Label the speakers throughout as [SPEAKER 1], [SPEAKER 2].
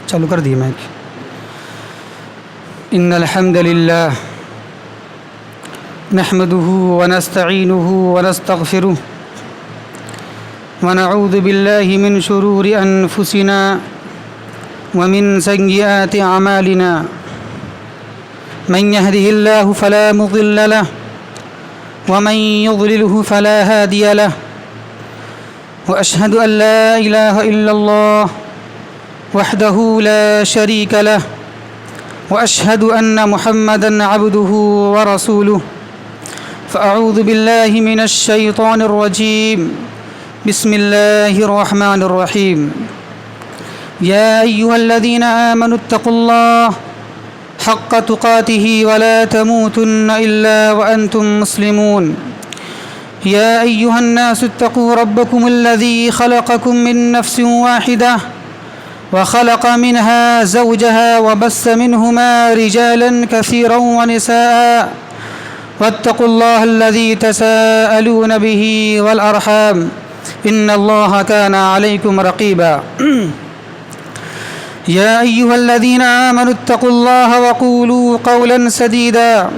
[SPEAKER 1] چالو کر دی مائک. ان الحمد للہ نحمده ونستعینه ونستغفره ونعوذ بالله من شرور انفسنا ومن سیئات اعمالنا من يهده الله فلا مضل له ومن يضلله فلا هادي له واشهد ان لا اله الا الله وحده لا شريك له واشهد ان محمدا عبده ورسوله فاعوذ بالله من الشيطان الرجيم بسم الله الرحمن الرحيم يا ايها الذين امنوا اتقوا الله حق تقاته ولا تموتن الا وانتم مسلمون يا ايها الناس اتقوا ربكم الذي خلقكم من نفس واحده وخلق منها زوجها وبث منهما رجالا كثيرا ونساء واتقوا الله الذي تساءلون به والأرحام إن الله كان عليكم رقيبا يا أيها الذين آمنوا اتقوا الله وقولوا قولا سديدا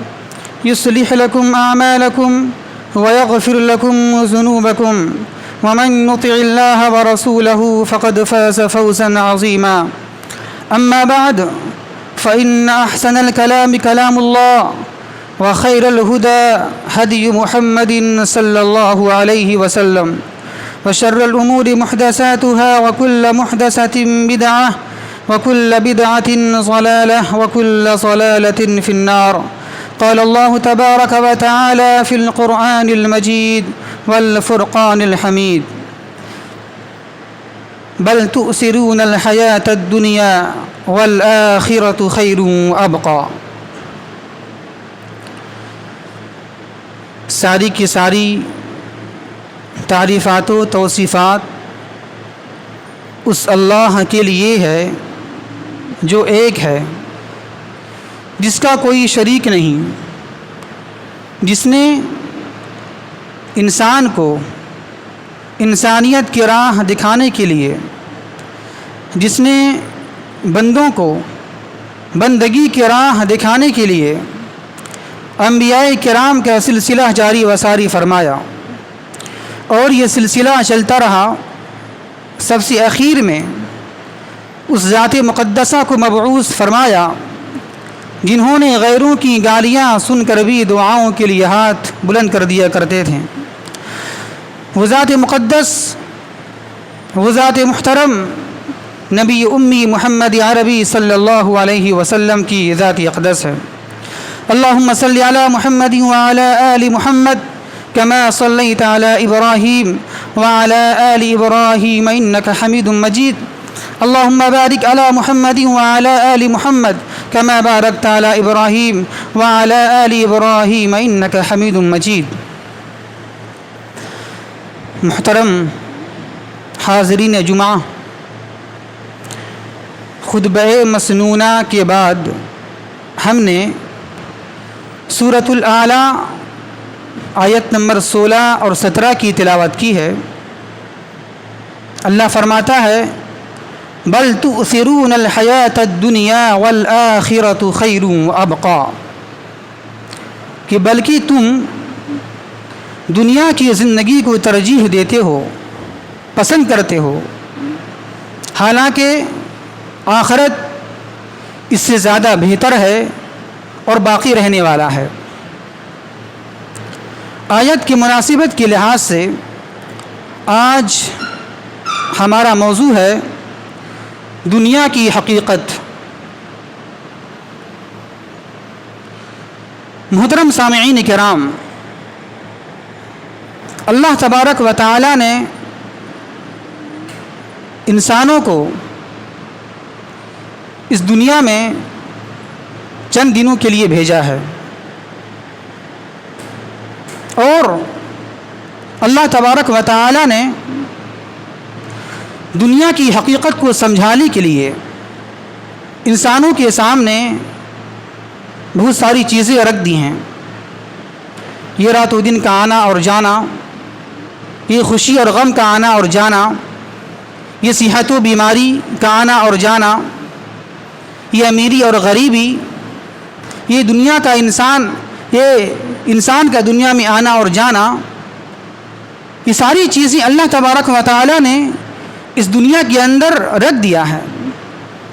[SPEAKER 1] يصلح لكم أعمالكم ويغفر لكم ذنوبكم ومن يطع الله ورسوله فقد فاز فوزا عظيما أما بعد فإن أحسن الكلام كلام الله وخير الهدى هدي محمد صلى الله عليه وسلم وشر الأمور محدثاتها وكل محدثة بدعة وكل بدعة ضلالة وكل ضلالة في النار. قال الله تبارك وتعالى في القرآن المجيد والفرقان الحميد بل تؤثرون الحياة الدنيا والآخرة خير وأبقى. ساری کی ساری تعریفات و توصیفات اس اللہ کے لیے ہے جو ایک ہے، جس کا کوئی شریک نہیں، جس نے انسان کو انسانیت کی راہ دکھانے کے لیے، جس نے بندوں کو بندگی کی راہ دکھانے کے لیے انبیاء کرام کا سلسلہ جاری و ساری فرمایا، اور یہ سلسلہ چلتا رہا. سب سے اخیر میں اس ذات مقدسہ کو مبعوث فرمایا جنہوں نے غیروں کی گالیاں سن کر بھی دعاؤں کے لیے ہاتھ بلند کر دیا کرتے تھے. وہ ذات مقدس، وہ ذات محترم نبی امی محمد عربی صلی اللہ علیہ وسلم کی ذات اقدس ہے. اللہم صلی علی محمد وعلی آل محمد كما صليت على إبراهيم وعلى آل إبراهيم إنك حميد مجيد. اللهم بارك على محمد وعلى آل محمد كما باركت على إبراهيم وعلى آل إبراهيم إنك حميد مجيد. محترم حاضرین جمعہ، خطبہ مسنونہ کے بعد ہم نے سورۃ الاعلی آیت نمبر 16 اور 17 کی تلاوت کی ہے. اللہ فرماتا ہے بل تؤثرون الحیاۃ الدنیا والآخرۃ خیر وابقا، کہ بلکہ تم دنیا کی زندگی کو ترجیح دیتے ہو، پسند کرتے ہو، حالانکہ آخرت اس سے زیادہ بہتر ہے اور باقی رہنے والا ہے. آیت کی مناسبت کے لحاظ سے آج ہمارا موضوع ہے دنیا کی حقیقت. محترم سامعین کرام، اللہ تبارک و تعالی نے انسانوں کو اس دنیا میں چند دنوں کے لیے بھیجا ہے، اور اللہ تبارک و تعالی نے دنیا کی حقیقت کو سمجھانے کے لیے انسانوں کے سامنے بہت ساری چیزیں رکھ دی ہیں. یہ رات و دن کا آنا اور جانا، یہ خوشی اور غم کا آنا اور جانا، یہ صحت و بیماری کا آنا اور جانا، یہ امیری اور غریبی، یہ دنیا کا انسان کا دنیا میں آنا اور جانا، یہ ساری چیزیں اللہ تبارک و تعالی نے اس دنیا کے اندر رکھ دیا ہے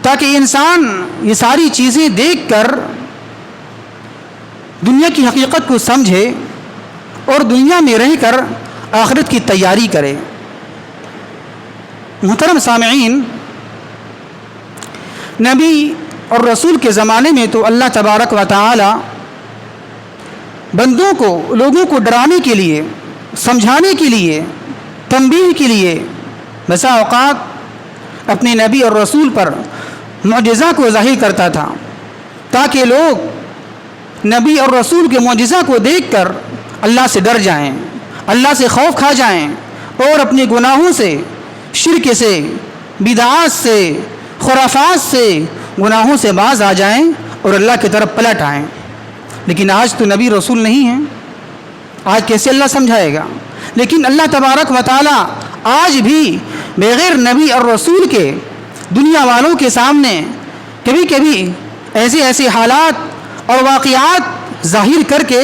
[SPEAKER 1] تاکہ انسان یہ ساری چیزیں دیکھ کر دنیا کی حقیقت کو سمجھے اور دنیا میں رہ کر آخرت کی تیاری کرے۔ محترم سامعین، نبی اور رسول کے زمانے میں تو اللہ تبارک و تعالی بندوں کو، لوگوں کو ڈرانے کے لیے، سمجھانے کے لیے، تنبیہ کے لیے بسا اوقات اپنے نبی اور رسول پر معجزہ کو ظاہر کرتا تھا تاکہ لوگ نبی اور رسول کے معجزہ کو دیکھ کر اللہ سے ڈر جائیں، اللہ سے خوف کھا جائیں اور اپنے گناہوں سے، شرک سے، بدعات سے، خرافات سے، گناہوں سے باز آ جائیں اور اللہ کی طرف پلٹ آئیں۔ لیکن آج تو نبی رسول نہیں ہیں، آج کیسے اللہ سمجھائے گا؟ لیکن اللہ تبارک و تعالی آج بھی بغیر نبی اور رسول کے دنیا والوں کے سامنے کبھی کبھی ایسے حالات اور واقعات ظاہر کر کے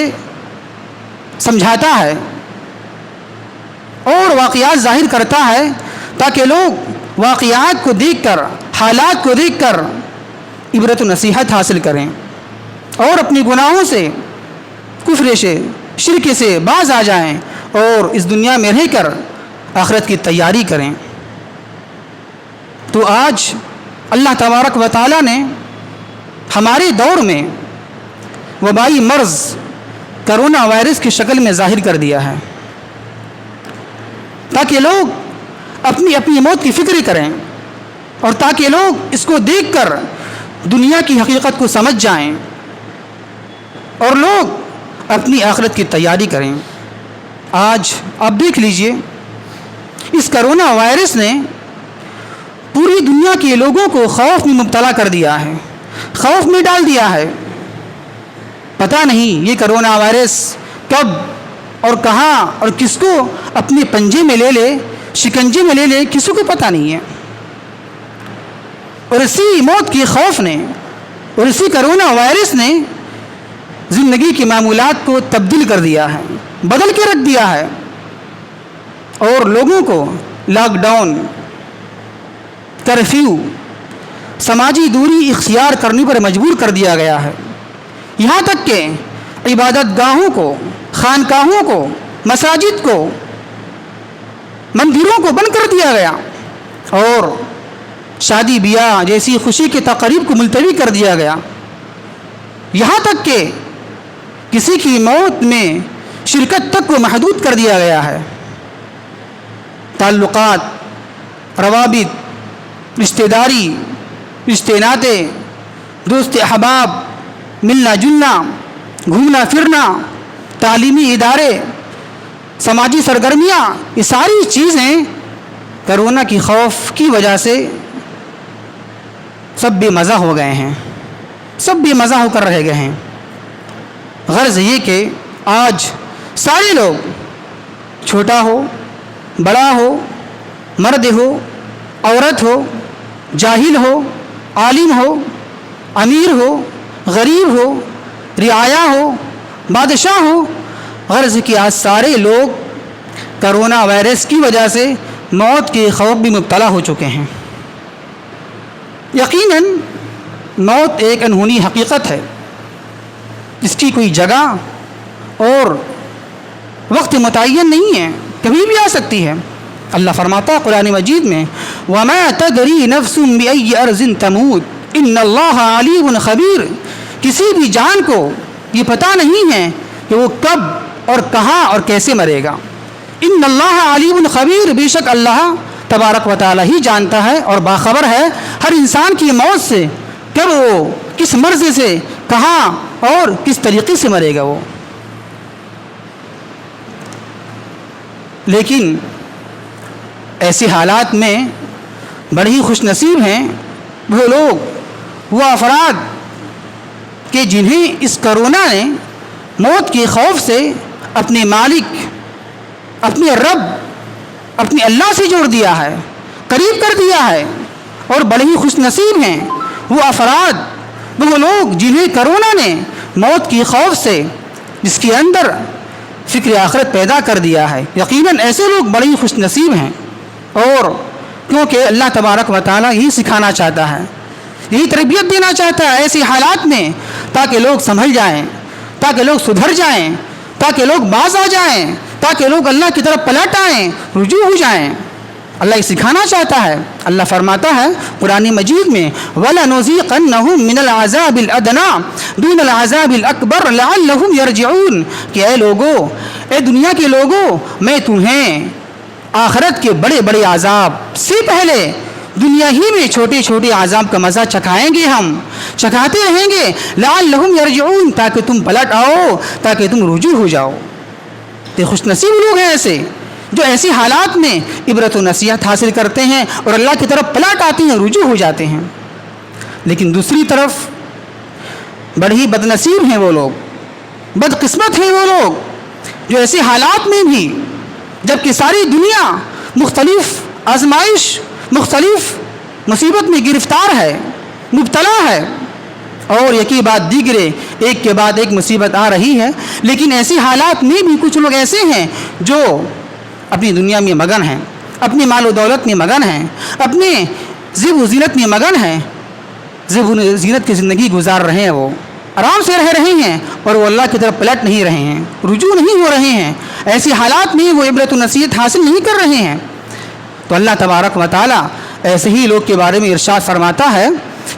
[SPEAKER 1] سمجھاتا ہے اور واقعات ظاہر کرتا ہے تاکہ لوگ واقعات کو دیکھ کر، حالات کو دیکھ کر عبرت و نصیحت حاصل کریں اور اپنے گناہوں سے، کفر سے، شرک سے باز آ جائیں اور اس دنیا میں رہ کر آخرت کی تیاری کریں۔ تو آج اللہ تبارک و تعالی نے ہمارے دور میں وبائی مرض کرونا وائرس کی شکل میں ظاہر کر دیا ہے تاکہ لوگ اپنی اپنی موت کی فکر کریں اور تاکہ لوگ اس کو دیکھ کر دنیا کی حقیقت کو سمجھ جائیں اور لوگ اپنی آخرت کی تیاری کریں۔ آج آپ دیکھ لیجئے، اس کرونا وائرس نے پوری دنیا کے لوگوں کو خوف میں مبتلا کر دیا ہے، خوف میں ڈال دیا ہے۔ پتہ نہیں یہ کرونا وائرس کب اور کہاں اور کس کو اپنے پنجے میں لے لے، شکنجے میں لے لے، کسی کو پتہ نہیں ہے۔ اور اسی موت کے خوف نے اور اسی کرونا وائرس نے زندگی کے معمولات کو تبدیل کر دیا ہے، بدل کے رکھ دیا ہے اور لوگوں کو لاک ڈاؤن، کرفیو، سماجی دوری اختیار کرنے پر مجبور کر دیا گیا ہے۔ یہاں تک کہ عبادت گاہوں کو، خانقاہوں کو، مساجد کو، مندروں کو بند کر دیا گیا اور شادی بیاہ جیسی خوشی کی تقریب کو ملتوی کر دیا گیا۔ یہاں تک کہ کسی کی موت میں شرکت تک کو محدود کر دیا گیا ہے۔ تعلقات، روابط، رشتہ داری، رشتے ناتے، دوست احباب، ملنا جلنا، گھومنا پھرنا، تعلیمی ادارے، سماجی سرگرمیاں، یہ ساری چیزیں کرونا کی خوف کی وجہ سے سب بے مزہ ہو گئے ہیں، سب بے مزہ ہو کر رہ گئے ہیں۔ غرض یہ کہ آج سارے لوگ، چھوٹا ہو، بڑا ہو، مرد ہو، عورت ہو، جاہل ہو، عالم ہو، امیر ہو، غریب ہو، رعایا ہو، بادشاہ ہو، غرض کہ آج سارے لوگ کرونا وائرس کی وجہ سے موت کے خوف بھی مبتلا ہو چکے ہیں۔ یقیناً موت ایک انہونی حقیقت ہے، اس کی کوئی جگہ اور وقت متعین نہیں ہے، کبھی بھی آ سکتی ہے۔ اللہ فرماتا ہے قرآن مجید میں، وَمَا تَدْرِي نَفْسٌ بِأَيِّ أَرْضٍ تَمُوتُ إِنَّ اللَّهَ عَلِيمٌ خَبِيرٌ۔ کسی بھی جان کو یہ پتہ نہیں ہے کہ وہ کب اور کہاں اور کیسے مرے گا۔ ان اللہ علیم خبیر، بے شک اللہ تبارک و تعالی ہی جانتا ہے اور باخبر ہے ہر انسان کی موت سے، کب وہ کس مرض سے، کہاں اور کس طریقے سے مرے گا وہ۔ لیکن ایسے حالات میں بڑے ہی خوش نصیب ہیں وہ لوگ، وہ افراد کہ جنہیں اس کرونا نے موت کے خوف سے اپنے مالک، اپنے رب، اپنے اللہ سے جوڑ دیا ہے، قریب کر دیا ہے، اور بڑے ہی خوش نصیب ہیں وہ افراد، وہ لوگ جنہیں کرونا نے موت کی خوف سے جس کے اندر فکر آخرت پیدا کر دیا ہے، یقیناً ایسے لوگ بڑے خوش نصیب ہیں۔ اور کیونکہ اللہ تبارک و تعالیٰ یہی سکھانا چاہتا ہے، یہی تربیت دینا چاہتا ہے ایسی حالات میں، تاکہ لوگ سنبھل جائیں، تاکہ لوگ سدھر جائیں، تاکہ لوگ باز آ جائیں، تاکہ لوگ اللہ کی طرف پلٹ آئیں، رجوع ہو جائیں۔ اللہ یہ سکھانا چاہتا ہے۔ اللہ فرماتا ہے قرآن مجید میں وَلَنُذِيقَنَّهُم مِّنَ الْعَذَابِ الْأَدْنَىٰ دُونَ الْعَذَابِ الْأَكْبَرِ لَعَلَّهُمْ يَرْجِعُونَ کہ اے لوگو، اے دنیا کے لوگو، میں تمہیں آخرت کے بڑے بڑے عذاب سے پہلے دنیا ہی میں چھوٹے چھوٹے عذاب کا مزہ چکھائیں گے، ہم چکھاتے رہیں گے، لعلہم یرجعون تاکہ تم پلٹ آؤ، تاکہ تم رجوع ہو جاؤ۔ تو خوش نصیب لوگ ہیں ایسے جو ایسی حالات میں عبرت و نصیحت حاصل کرتے ہیں اور اللہ کی طرف پلٹ آتے ہیں، رجوع ہو جاتے ہیں۔ لیکن دوسری طرف بڑے ہی بد نصیب ہیں وہ لوگ، بد قسمت ہیں وہ لوگ جو ایسے حالات میں بھی جبکہ ساری دنیا مختلف آزمائش، مختلف مصیبت میں گرفتار ہے، مبتلا ہے، اور یکی بعد دیگرے ایک کے بعد ایک مصیبت آ رہی ہے، لیکن ایسی حالات میں بھی کچھ لوگ ایسے ہیں جو اپنی دنیا میں مگن ہیں، اپنی مال و دولت میں مگن ہیں، اپنے زیب و زینت میں مگن ہیں، زیب و زینت کی زندگی گزار رہے ہیں، وہ آرام سے رہ رہے ہیں اور وہ اللہ کی طرف پلٹ نہیں رہے ہیں، رجوع نہیں ہو رہے ہیں۔ ایسی حالات میں وہ عبرت و نصیحت حاصل نہیں کر رہے ہیں۔ تو اللہ تبارک و تعالیٰ ایسے ہی لوگ کے بارے میں ارشاد فرماتا ہے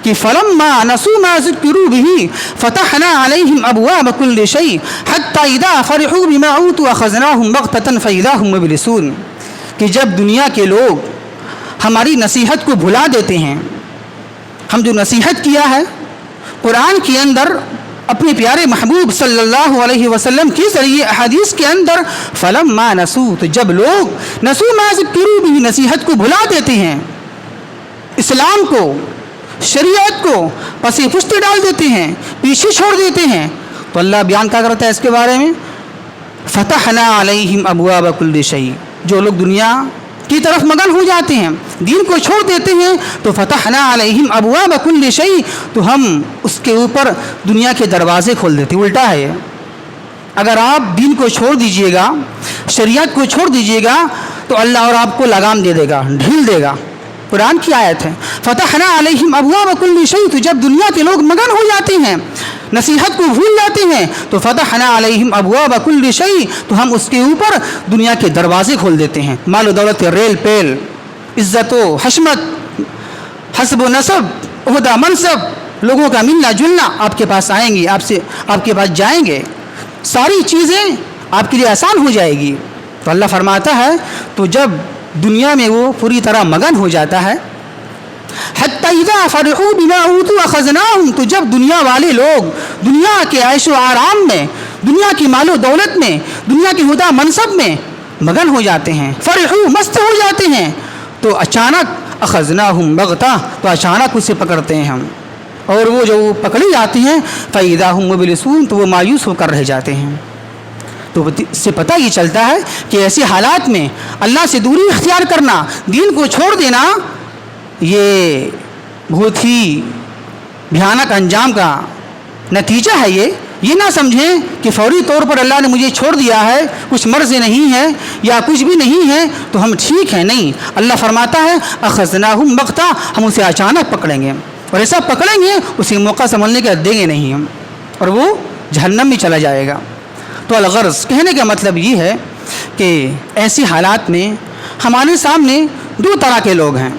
[SPEAKER 1] کہ فَلَمَّا نَسُوا مَا ذُكِّرُوا بِهِ فَتَحْنَا عَلَيْهِمْ أَبْوَابَ كُلِّ شَيْءٍ حَتَّى إِذَا فَرِحُوا بِمَا أُوتُوا أَخَذْنَاهُمْ بَغْتَةً فَإِذَا هُمْ مُبْلِسُونَ کہ جب دنیا کے لوگ ہماری نصیحت کو بھلا دیتے ہیں، ہم جو نصیحت کیا ہے قرآن کے اندر اپنے پیارے محبوب صلی اللہ علیہ وسلم کے ذریعے احادیث کے اندر فَلَمَّا نَسُوا تو جب لوگ نسوا ما ذکروا بہ نصیحت کو بھلا دیتے ہیں، اسلام کو، شریعت کو پس پشت ڈال دیتے ہیں، پیچھے چھوڑ دیتے ہیں، تو اللہ بیان کیا کرتا ہے اس کے بارے میں فتحنا علیہم ابواب کل شیء جو لوگ دنیا کی طرف مگن ہو جاتے ہیں، دین کو چھوڑ دیتے ہیں، تو فتحنا علیہم ابواب کل شیء تو ہم اس کے اوپر دنیا کے دروازے کھول دیتے ہیں۔ الٹا ہے، اگر آپ دین کو چھوڑ دیجئے گا، شریعت کو چھوڑ دیجئے گا تو اللہ اور آپ کو لگام دے دے گا، ڈھیل دے گا۔ قرآن کی آیت ہے فتحنا علیہم ابواب کل شیء تو جب دنیا کے لوگ مگن ہو جاتے ہیں، نصیحت کو بھول جاتے ہیں، تو فتحنا علیہم ابواب کل شیء تو ہم اس کے اوپر دنیا کے دروازے کھول دیتے ہیں، مال و دولت کے ریل پیل، عزت و حشمت، حسب و نسب، عہدہ منصب، لوگوں کا ملنا جلنا آپ کے پاس آئیں گے، آپ کے پاس جائیں گے، ساری چیزیں آپ کے لیے آسان ہو جائے گی۔ تو اللہ فرماتا ہے تو جب دنیا میں وہ پوری طرح مگن ہو جاتا ہے، حتی اذا فرحوا بما اوتوا اخذناهم تو جب دنیا والے لوگ دنیا کے عیش و آرام میں، دنیا کی مال و دولت میں، دنیا کی ہدہ منصب میں مگن ہو جاتے ہیں، فرحوا مست ہو جاتے ہیں، تو اچانک اخذناهم بغتہ تو اچانک اسے پکڑتے ہیں ہم، اور وہ جو پکڑی جاتی ہیں فاذا هم مبلسون تو وہ مایوس ہو کر رہ جاتے ہیں۔ تو اس سے پتہ یہ چلتا ہے کہ ایسے حالات میں اللہ سے دوری اختیار کرنا، دین کو چھوڑ دینا، یہ بہت ہی بھیانک انجام کا نتیجہ ہے۔ یہ نہ سمجھیں کہ فوری طور پر اللہ نے مجھے چھوڑ دیا ہے، کچھ مرض نہیں ہے یا کچھ بھی نہیں ہے تو ہم ٹھیک ہیں، نہیں، اللہ فرماتا ہے اخذناہم بغتہ ہم اسے اچانک پکڑیں گے، اور ایسا پکڑیں گے اسے موقع سنبھلنے کا دیں گے نہیں ہم، اور وہ جہنم میں چلا جائے گا۔ تو الغرض کہنے کا مطلب یہ ہے کہ ایسی حالات میں ہمارے سامنے دو طرح کے لوگ ہیں۔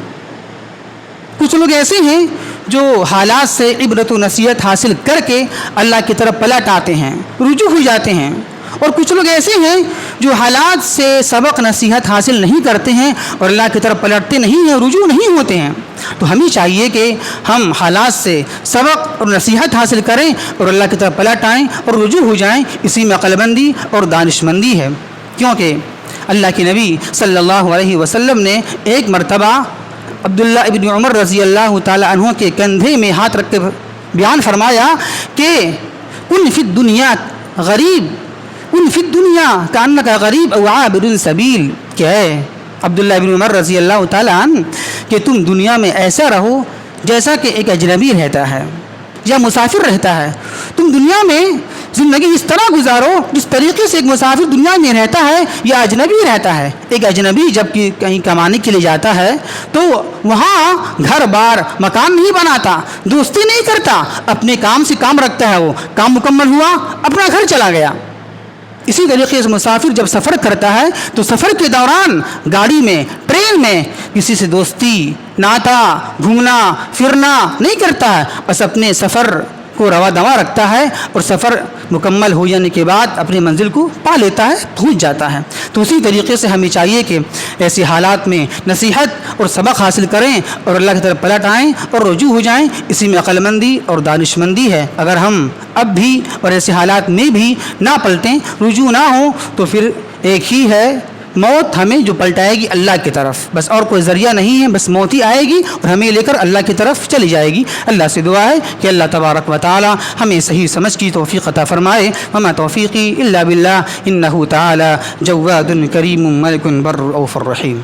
[SPEAKER 1] کچھ لوگ ایسے ہیں جو حالات سے عبرت و نصیحت حاصل کر کے اللہ کی طرف پلٹ آتے ہیں، رجوع ہو جاتے ہیں، اور کچھ لوگ ایسے ہیں جو حالات سے سبق نصیحت حاصل نہیں کرتے ہیں اور اللہ کی طرف پلٹتے نہیں ہیں، رجوع نہیں ہوتے ہیں۔ تو ہمیں چاہیے کہ ہم حالات سے سبق اور نصیحت حاصل کریں اور اللہ کی طرف پلٹ آئیں اور رجوع ہو جائیں، اسی میں عقل مندی اور دانش مندی ہے۔ کیونکہ اللہ کے نبی صلی اللہ علیہ وسلم نے ایک مرتبہ عبداللہ ابن عمر رضی اللہ تعالی عنہ کے کندھے میں ہاتھ رکھ کے بیان فرمایا کہ کن فی الدنیا غریب، کن فی الدنیا کانک غریب او عابر سبیل، کہ ہے عبداللہ ابن عمر رضی اللہ تعالی عنہ کہ تم دنیا میں ایسا رہو جیسا کہ ایک اجنبی رہتا ہے یا مسافر رہتا ہے. تم دنیا میں زندگی اس طرح گزارو جس طریقے سے ایک مسافر دنیا میں رہتا ہے یا اجنبی رہتا ہے. ایک اجنبی جب کہ کہیں کمانے کے لیے جاتا ہے تو وہاں گھر بار مکان نہیں بناتا, دوستی نہیں کرتا, اپنے کام سے کام رکھتا ہے. وہ کام مکمل ہوا, اپنا گھر چلا گیا. اسی طریقے سے مسافر جب سفر کرتا ہے تو سفر کے دوران گاڑی میں, ٹرین میں کسی سے دوستی, ناتا, گھومنا پھرنا نہیں کرتا ہے, بس اپنے سفر کو روا دوا رکھتا ہے اور سفر مکمل ہو جانے کے بعد اپنی منزل کو پا لیتا ہے, پہنچ جاتا ہے. تو اسی طریقے سے ہمیں چاہیے کہ ایسے حالات میں نصیحت اور سبق حاصل کریں اور اللہ کی طرف پلٹ آئیں اور رجوع ہو جائیں. اسی میں عقل مندی اور دانش مندی ہے. اگر ہم اب بھی اور ایسے حالات میں بھی نہ پلٹیں, رجوع نہ ہوں, تو پھر ایک ہی ہے, موت ہمیں جو پلٹائے گی اللہ کی طرف, بس اور کوئی ذریعہ نہیں ہے. بس موت ہی آئے گی اور ہمیں لے کر اللہ کی طرف چلی جائے گی. اللہ سے دعا ہے کہ اللہ تبارک و تعالی ہمیں صحیح سمجھ کی توفیق عطا فرمائے. وما توفیقی الا باللہ انہ تعالی جواد کریم ملک بر رؤوف الرحیم.